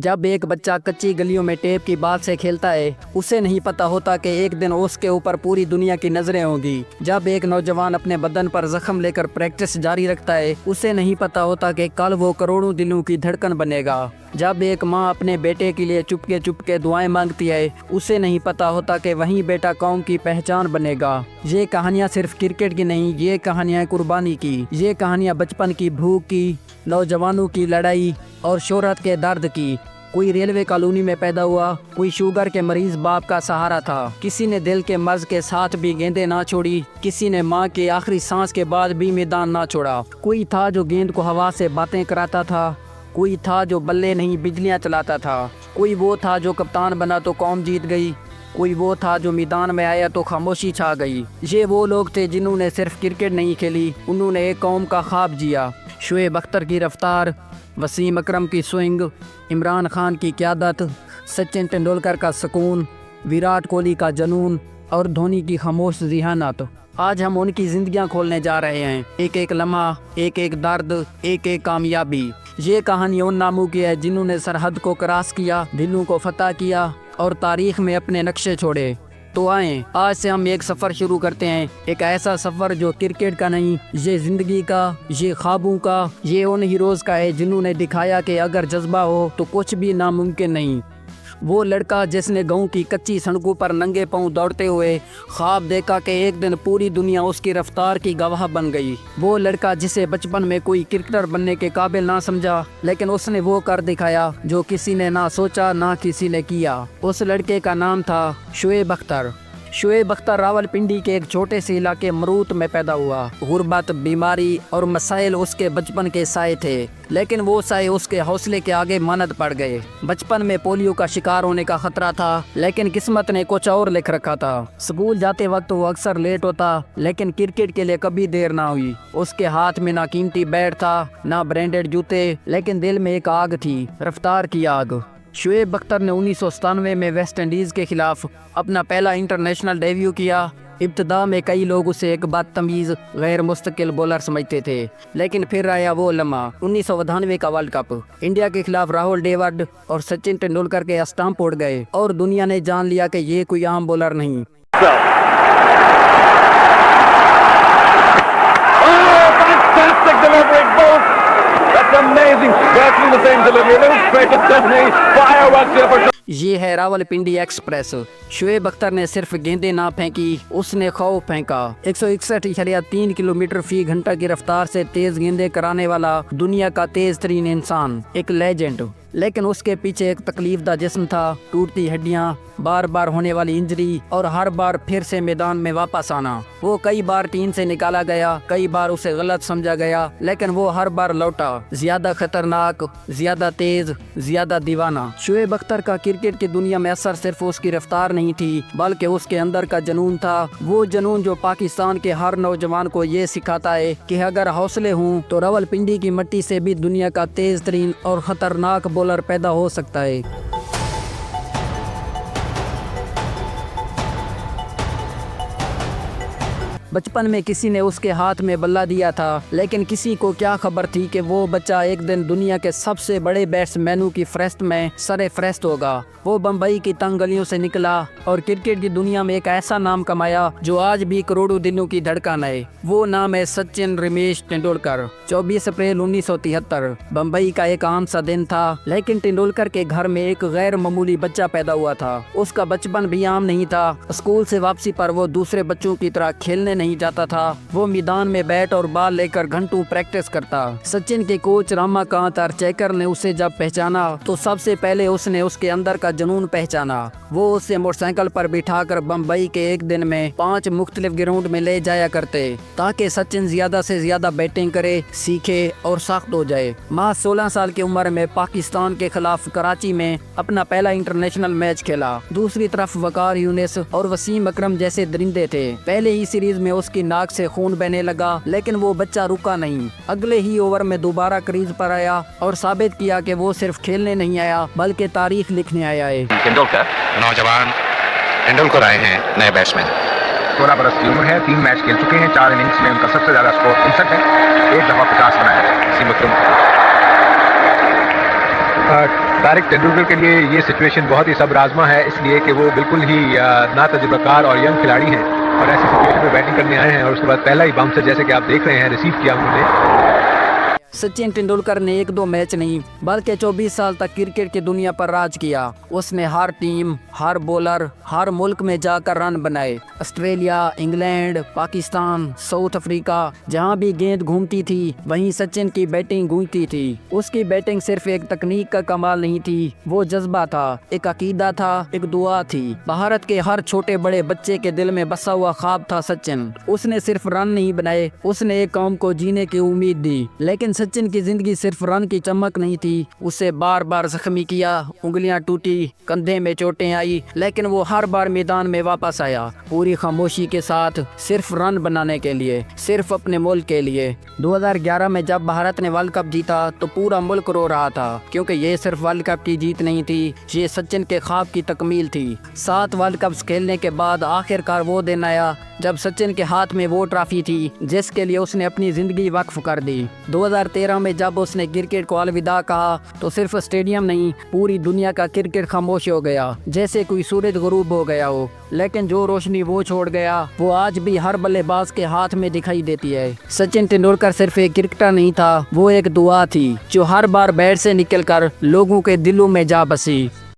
جب ایک بچہ کچی گلیوں میں ٹیپ کی بال سے کھیلتا ہے اسے نہیں پتا ہوتا کہ ایک دن اس کے اوپر پوری دنیا کی نظریں ہوں گی۔ جب ایک نوجوان اپنے بدن پر زخم لے کر پریکٹس جاری رکھتا ہے اسے نہیں پتا ہوتا کہ کل وہ کروڑوں دلوں کی دھڑکن بنے گا۔ جب ایک ماں اپنے بیٹے کے لیے چپکے دعائیں مانگتی ہے اسے نہیں پتا ہوتا کہ وہیں بیٹا قوم کی پہچان بنے گا۔ یہ کہانیاں صرف کرکٹ کی نہیں، یہ کہانیاں قربانی کی، یہ کہانیاں بچپن کی بھوک کی، نوجوانوں کی لڑائی اور شہرت کے درد کی۔ کوئی ریلوے کالونی میں پیدا ہوا، کوئی شوگر کے مریض باپ کا سہارا تھا، کسی نے دل کے مرض کے ساتھ بھی گیندیں نہ چھوڑی، کسی نے ماں کے آخری سانس کے بعد بھی میدان نہ چھوڑا۔ کوئی تھا جو گیند کو ہوا سے باتیں کراتا تھا، کوئی تھا جو بلے نہیں بجلیاں چلاتا تھا، کوئی وہ تھا جو کپتان بنا تو قوم جیت گئی، کوئی وہ تھا جو میدان میں آیا تو خاموشی چھا گئی۔ یہ وہ لوگ تھے جنہوں نے صرف کرکٹ نہیں کھیلی، انہوں نے ایک قوم کا خواب جیا۔ شعیب اختر کی رفتار، وسیم اکرم کی سوئنگ، عمران خان کی قیادت، سچن ٹنڈولکر کا سکون، ویراٹ کوہلی کا جنون اور دھونی کی خاموش ذہانت۔ آج ہم ان کی زندگیاں کھولنے جا رہے ہیں، ایک ایک لمحہ، ایک ایک درد، ایک ایک کامیابی۔ یہ کہانی ان ناموں کی ہے جنہوں نے سرحد کو کراس کیا، دلوں کو فتح کیا اور تاریخ میں اپنے نقشے چھوڑے۔ تو آئیں آج سے ہم ایک سفر شروع کرتے ہیں، ایک ایسا سفر جو کرکٹ کا نہیں، یہ زندگی کا، یہ خوابوں کا، یہ ان ہیروز کا ہے جنہوں نے دکھایا کہ اگر جذبہ ہو تو کچھ بھی ناممکن نہیں۔ وہ لڑکا جس نے گاؤں کی کچی سڑکوں پر ننگے پاؤں دوڑتے ہوئے خواب دیکھا کہ ایک دن پوری دنیا اس کی رفتار کی گواہ بن گئی۔ وہ لڑکا جسے بچپن میں کوئی کرکٹر بننے کے قابل نہ سمجھا لیکن اس نے وہ کر دکھایا جو کسی نے نہ سوچا نہ کسی نے کیا۔ اس لڑکے کا نام تھا شعیب اختر۔ شعیب اختر راولپنڈی کے ایک چھوٹے سے علاقے مروت میں پیدا ہوا۔ غربت، بیماری اور مسائل اس کے بچپن کے سائے تھے، لیکن وہ سائے اس کے حوصلے کے آگے ماند پڑ گئے۔ بچپن میں پولیو کا شکار ہونے کا خطرہ تھا لیکن قسمت نے کچھ اور لکھ رکھا تھا۔ اسکول جاتے وقت وہ اکثر لیٹ ہوتا لیکن کرکٹ کے لیے کبھی دیر نہ ہوئی۔ اس کے ہاتھ میں نہ قیمتی بیٹ تھا نہ برانڈڈ جوتے، لیکن دل میں ایک آگ تھی، رفتار کی آگ۔ شعیب اختر نے 1997 میں ویسٹ انڈیز کے خلاف اپنا پہلا انٹرنیشنل ڈیبیو کیا۔ ابتدا میں کئی لوگ اسے ایک بدتمیز غیر مستقل بولر سمجھتے تھے، لیکن پھر آیا وہ لمحہ 1992 کا ورلڈ کپ۔ انڈیا کے خلاف راہل ڈیوڈ اور سچن ٹنڈولکر کے اسٹمپ اڑ گئے اور دنیا نے جان لیا کہ یہ کوئی عام بولر نہیں۔ یہ ہے راولپنڈی ایکسپریس۔ شعیب اختر نے صرف گیندیں نہ پھینکی، اس نے خوف پھینکا۔ 161.3 کلومیٹر فی گھنٹہ کی رفتار سے تیز گیندیں کرانے والا دنیا کا تیز ترین انسان، ایک لیجنڈ۔ لیکن اس کے پیچھے ایک تکلیف دہ جسم تھا، ٹوٹتی ہڈیاں، بار بار ہونے والی انجری اور ہر بار پھر سے میدان میں واپس آنا۔ وہ کئی بار ٹیم سے نکالا گیا، کئی بار اسے غلط سمجھا گیا، لیکن وہ ہر بار لوٹا، زیادہ خطرناک، زیادہ تیز، زیادہ دیوانہ۔ شعیب اختر کا کرکٹ کی دنیا میں اثر صرف اس کی رفتار نہیں تھی بلکہ اس کے اندر کا جنون تھا، وہ جنون جو پاکستان کے ہر نوجوان کو یہ سکھاتا ہے کہ اگر حوصلے ہوں تو راولپنڈی کی مٹی سے بھی دنیا کا تیز ترین اور خطرناک بولر پیدا ہو سکتا ہے۔ بچپن میں کسی نے اس کے ہاتھ میں بلہ دیا تھا لیکن کسی کو کیا خبر تھی کہ وہ بچہ ایک دن دنیا کے سب سے بڑے بیٹس مینوں کی فہرست میں سر فہرست ہوگا۔ وہ بمبئی کی تنگ گلیوں سے نکلا اور کرکٹ کی دنیا میں ایک ایسا نام کمایا جو آج بھی کروڑوں دلوں کی دھڑکن ہے۔ وہ نام ہے سچن رمیش ٹنڈولکر۔ 24 اپریل 1973 بمبئی کا ایک عام سا دن تھا، لیکن ٹنڈولکر کے گھر میں ایک غیر معمولی بچہ پیدا ہوا تھا۔ اس کا بچپن بھی عام نہیں تھا۔ اسکول سے واپسی پر وہ دوسرے بچوں کی طرح کھیلنے نہیں جاتا تھا، وہ میدان میں بیٹ اور بال لے کر گھنٹوں پریکٹس کرتا۔ سچن کے کوچ راما کانت ارچیکر نے اسے جب پہچانا تو سب سے پہلے اس نے اس کے اندر کا جنون پہچانا۔ وہ اسے موٹر سائیکل پر بٹھا کر بمبئی کے ایک دن میں 5 مختلف گراؤنڈ میں لے جایا کرتے تاکہ سچن زیادہ سے زیادہ بیٹنگ کرے، سیکھے اور سخت ہو جائے۔ ماہ 16 سال کی عمر میں پاکستان کے خلاف کراچی میں اپنا پہلا انٹرنیشنل میچ کھیلا۔ دوسری طرف وقار یونس اور وسیم اکرم جیسے درندے تھے۔ پہلے ہی سیریز میں اس کی ناک سے خون بہنے لگا لیکن وہ بچہ رکا نہیں۔ اگلے ہی اوور میں دوبارہ کریز پر آیا اور ثابت کیا کہ وہ صرف کھیلنے نہیں آیا بلکہ تاریخ لکھنے آیا ہے۔ ٹنڈولکر، نوجوان ٹنڈولکر آئے ہیں نئے بیٹسمین۔ 16 برس کی عمر ہے، 3 میچ کھیل چکے ہیں، 4 اننگز میں ان کا سب سے زیادہ اسکور 59 ہے، ایک دفعہ 50 بنایا ہے۔ وسیم اکرم طارق تندولکر کے لیے یہ سچویشن بہت ہی صبر آزما ہے، اس لیے کہ وہ بالکل ہی ناتجربہ کار اور ینگ کھلاڑی ہیں اور ایسی سچویشن میں بیٹنگ کرنے آئے ہیں، اور اس کے بعد پہلا ہی باؤنسر جیسے کہ آپ دیکھ رہے ہیں ریسیو کیا انہوں نے۔ سچن تندولکر نے ایک دو میچ نہیں بلکہ 24 سال تک کرکٹ کی دنیا پر راج کیا۔ اس نے ہر ٹیم، ہر بولر، ہر ملک میں جا کر رن بنائے۔ Australia, England, Pakistan, South Africa, جہاں بھی گیند گھومتی تھی وہیں سچن کی بیٹنگ گونجتی تھی۔ اس کی بیٹنگ صرف ایک تکنیک کا کمال نہیں تھی، وہ جذبہ تھا، ایک عقیدہ تھا، ایک دعا تھی۔ بھارت کے ہر چھوٹے بڑے بچے کے دل میں بسا ہوا خواب تھا سچن۔ اس نے صرف رن نہیں بنائے، اس نے ایک قوم کو جینے کی امید دی۔ لیکن سچن کی زندگی صرف رن کی چمک نہیں تھی، اسے بار بار زخمی کیا، انگلیاں ٹوٹی، کندھے میں چوٹیں آئی، لیکن وہ ہر بار میدان میں واپس آیا، پوری خاموشی کے ساتھ، صرف رن بنانے کے لیے، صرف اپنے ملک کے لیے۔ 2011 میں جب بھارت نے ورلڈ کپ جیتا تو پورا ملک رو رہا تھا، کیونکہ یہ صرف ورلڈ کپ کی جیت نہیں تھی، یہ سچن کے خواب کی تکمیل تھی۔ 7 ورلڈ کپس کھیلنے کے بعد آخر کار وہ دن آیا جب سچن کے ہاتھ میں وہ ٹرافی تھی جس کے لیے اس نے اپنی زندگی وقف کر دی۔ 2013 میں جب اس نے کرکٹ کو الوداع کہا تو صرف اسٹیڈیم نہیں، پوری دنیا کا کرکٹ خاموش ہو گیا، جیسے کوئی سورج غروب ہو گیا ہو۔ لیکن جو روشنی وہ چھوڑ گیا وہ آج بھی ہر بلے باز کے ہاتھ میں دکھائی دیتی ہے۔ سچن تندولکر صرف ایک کرکٹر نہیں تھا، وہ ایک دعا تھی جو ہر بار بیٹ سے نکل کر لوگوں کے دلوں میں جا بسی۔